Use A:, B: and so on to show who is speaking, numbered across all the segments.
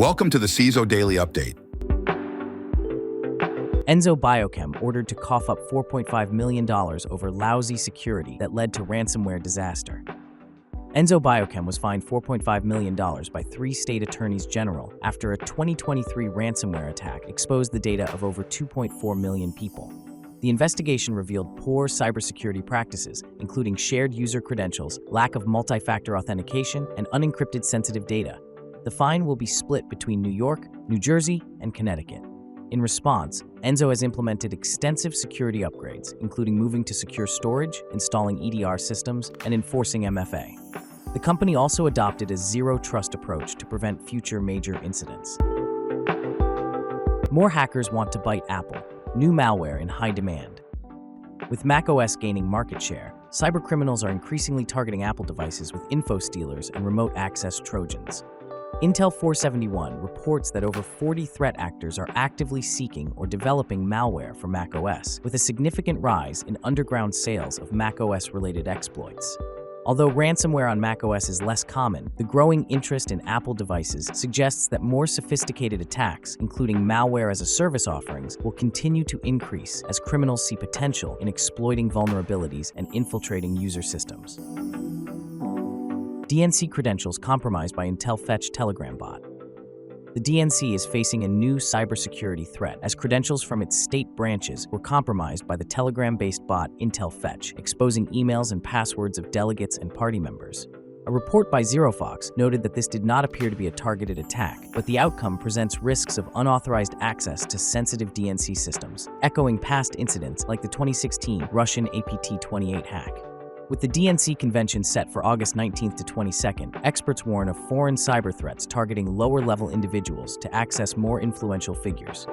A: Welcome to the CISO Daily Update.
B: Enzo Biochem ordered to cough up $4.5 million over lousy security that led to ransomware disaster. Enzo Biochem was fined $4.5 million by 3 state attorneys general after a 2023 ransomware attack exposed the data of over 2.4 million people. The investigation revealed poor cybersecurity practices, including shared user credentials, lack of multi-factor authentication, and unencrypted sensitive data. The fine will be split between New York, New Jersey, and Connecticut. In response, Enzo has implemented extensive security upgrades, including moving to secure storage, installing EDR systems, and enforcing MFA. The company also adopted a zero-trust approach to prevent future major incidents. More hackers want to bite Apple. New malware in high demand. With macOS gaining market share, cybercriminals are increasingly targeting Apple devices with info stealers and remote access Trojans. Intel 471 reports that over 40 threat actors are actively seeking or developing malware for macOS, with a significant rise in underground sales of macOS-related exploits. Although ransomware on macOS is less common, the growing interest in Apple devices suggests that more sophisticated attacks, including malware-as-a-service offerings, will continue to increase as criminals see potential in exploiting vulnerabilities and infiltrating user systems. DNC credentials compromised by IntelFetch Telegram bot. The DNC is facing a new cybersecurity threat as credentials from its state branches were compromised by the Telegram-based bot IntelFetch, exposing emails and passwords of delegates and party members. A report by ZeroFox noted that this did not appear to be a targeted attack, but the outcome presents risks of unauthorized access to sensitive DNC systems, echoing past incidents like the 2016 Russian APT-28 hack. With the DNC convention set for August 19th to 22nd, experts warn of foreign cyber threats targeting lower-level individuals to access more influential figures.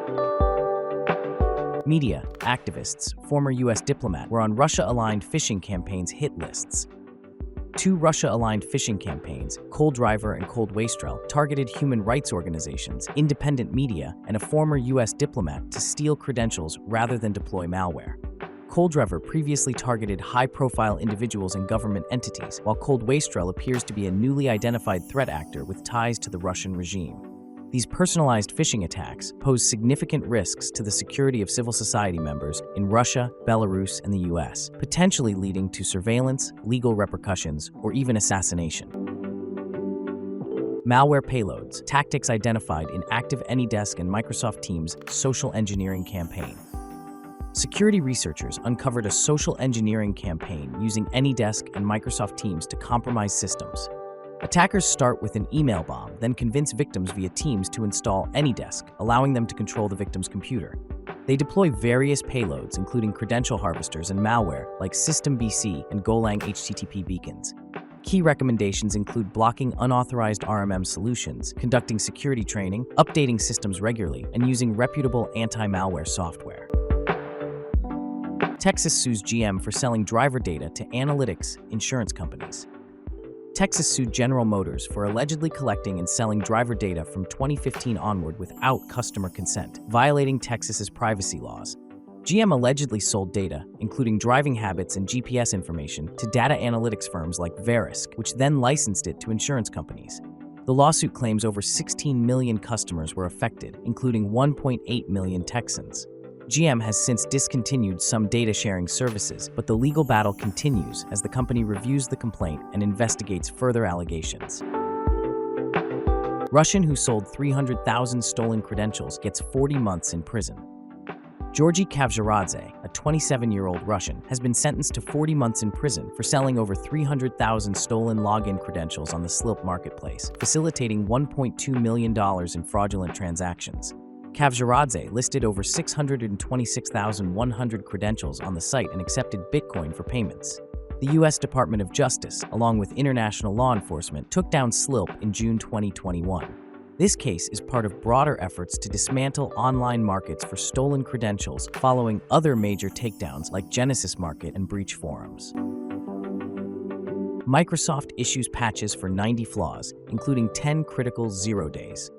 B: Media, activists, former USDiplomat were on Russia-aligned phishing campaigns' hit lists. 2 Russia-aligned phishing campaigns, Coldriver and Cold Wastrel, targeted human rights organizations, independent media, and a former USDiplomat to steal credentials rather than deploy malware. Coldriver previously targeted high-profile individuals and government entities, while Cold Wastrel appears to be a newly identified threat actor with ties to the Russian regime. These personalized phishing attacks pose significant risks to the security of civil society members in Russia, Belarus, and the US, potentially leading to surveillance, legal repercussions, or even assassination. Malware payloads, tactics identified in active AnyDesk and Microsoft Teams' social engineering campaign. Security researchers uncovered a social engineering campaign using AnyDesk and Microsoft Teams to compromise systems. Attackers start with an email bomb, then convince victims via Teams to install AnyDesk, allowing them to control the victim's computer. They deploy various payloads, including credential harvesters and malware like SystemBC and Golang HTTP beacons. Key recommendations include blocking unauthorized RMM solutions, conducting security training, updating systems regularly, and using reputable anti-malware software. Texas sues GM for selling driver data to analytics insurance companies. Texas sued General Motors for allegedly collecting and selling driver data from 2015 onward without customer consent, violating Texas's privacy laws. GM allegedly sold data, including driving habits and GPS information, to data analytics firms like Verisk, which then licensed it to insurance companies. The lawsuit claims over 16 million customers were affected, including 1.8 million Texans. GM has since discontinued some data-sharing services, but the legal battle continues as the company reviews the complaint and investigates further allegations. Russian who sold 300,000 stolen credentials gets 40 months in prison. Georgy Kavzharadze, a 27-year-old Russian, has been sentenced to 40 months in prison for selling over 300,000 stolen login credentials on the Slip marketplace, facilitating $1.2 million in fraudulent transactions. Kavzharadze listed over 626,100 credentials on the site and accepted Bitcoin for payments. The U.S. Department of Justice, along with international law enforcement, took down Slip in June 2021. This case is part of broader efforts to dismantle online markets for stolen credentials following other major takedowns like Genesis Market and breach forums. Microsoft issues patches for 90 flaws, including 10 critical 0 days.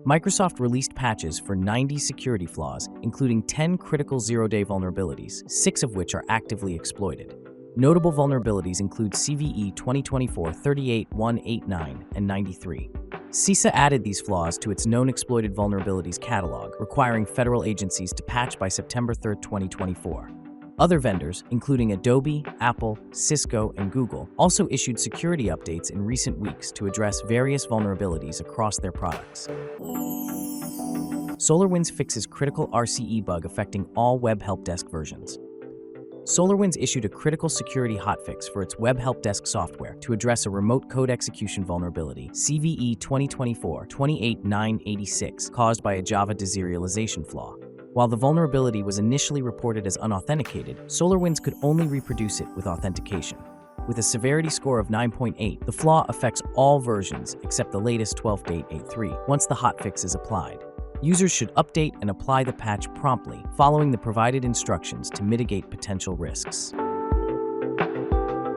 B: Microsoft released patches for 90 security flaws, including 10 critical 0-day vulnerabilities, 6 of which are actively exploited. Notable vulnerabilities include CVE 2024-38189 and 93. CISA added these flaws to its known exploited vulnerabilities catalog, requiring federal agencies to patch by September 3, 2024. Other vendors, including Adobe, Apple, Cisco, and Google, also issued security updates in recent weeks to address various vulnerabilities across their products. SolarWinds fixes critical RCE bug affecting all Web Help Desk versions. SolarWinds issued a critical security hotfix for its Web Help Desk software to address a remote code execution vulnerability, CVE 2024-28986, caused by a Java deserialization flaw. While the vulnerability was initially reported as unauthenticated, SolarWinds could only reproduce it with authentication. With a severity score of 9.8, the flaw affects all versions except the latest 12.8.3 once the hotfix is applied. Users should update and apply the patch promptly, following the provided instructions to mitigate potential risks.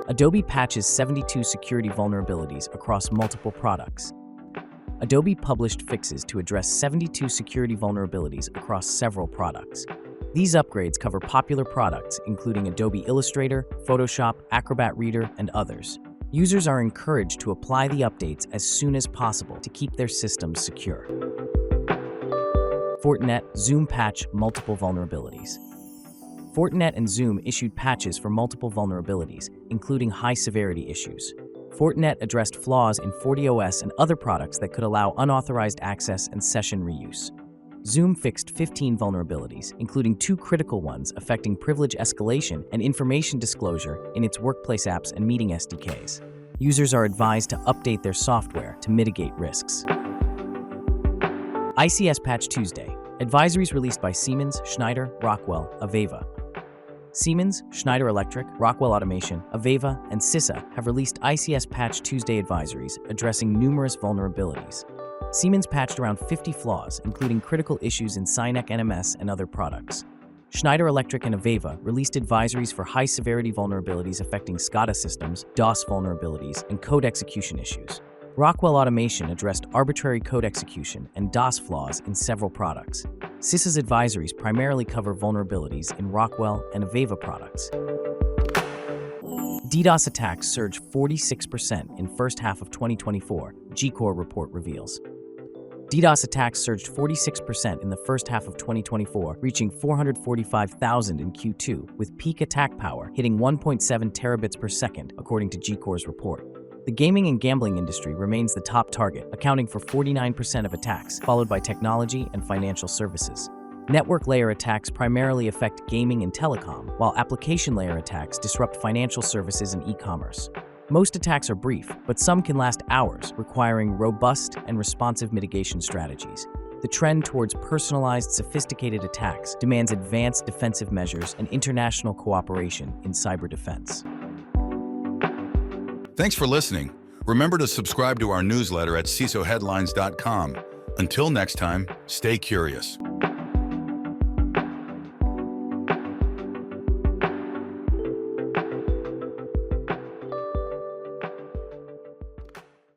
B: Adobe patches 72 security vulnerabilities across multiple products. Adobe published fixes to address 72 security vulnerabilities across several products. These upgrades cover popular products including Adobe Illustrator, Photoshop, Acrobat Reader, and others. Users are encouraged to apply the updates as soon as possible to keep their systems secure. Fortinet, Zoom patch multiple vulnerabilities. Fortinet and Zoom issued patches for multiple vulnerabilities, including high-severity issues. Fortinet addressed flaws in FortiOS and other products that could allow unauthorized access and session reuse. Zoom fixed 15 vulnerabilities, including 2 critical ones affecting privilege escalation and information disclosure in its workplace apps and meeting SDKs. Users are advised to update their software to mitigate risks. ICS Patch Tuesday. Advisories released by Siemens, Schneider, Rockwell, Aveva. Siemens, Schneider Electric, Rockwell Automation, Aveva, and CISA have released ICS Patch Tuesday advisories addressing numerous vulnerabilities. Siemens patched around 50 flaws, including critical issues in Synec NMS and other products. Schneider Electric and Aveva released advisories for high-severity vulnerabilities affecting SCADA systems, DOS vulnerabilities, and code execution issues. Rockwell Automation addressed arbitrary code execution and DOS flaws in several products. CISA's advisories primarily cover vulnerabilities in Rockwell and Aveva products. DDoS attacks surged 46% in first half of 2024, Gcore report reveals. DDoS attacks surged 46% in the first half of 2024, reaching 445,000 in Q2, with peak attack power hitting 1.7 terabits per second, according to Gcore's report. The gaming and gambling industry remains the top target, accounting for 49% of attacks, followed by technology and financial services. Network layer attacks primarily affect gaming and telecom, while application layer attacks disrupt financial services and e-commerce. Most attacks are brief, but some can last hours, requiring robust and responsive mitigation strategies. The trend towards personalized, sophisticated attacks demands advanced defensive measures and international cooperation in cyber defense.
A: Thanks for listening. Remember to subscribe to our newsletter at CISOheadlines.com. Until next time, stay curious.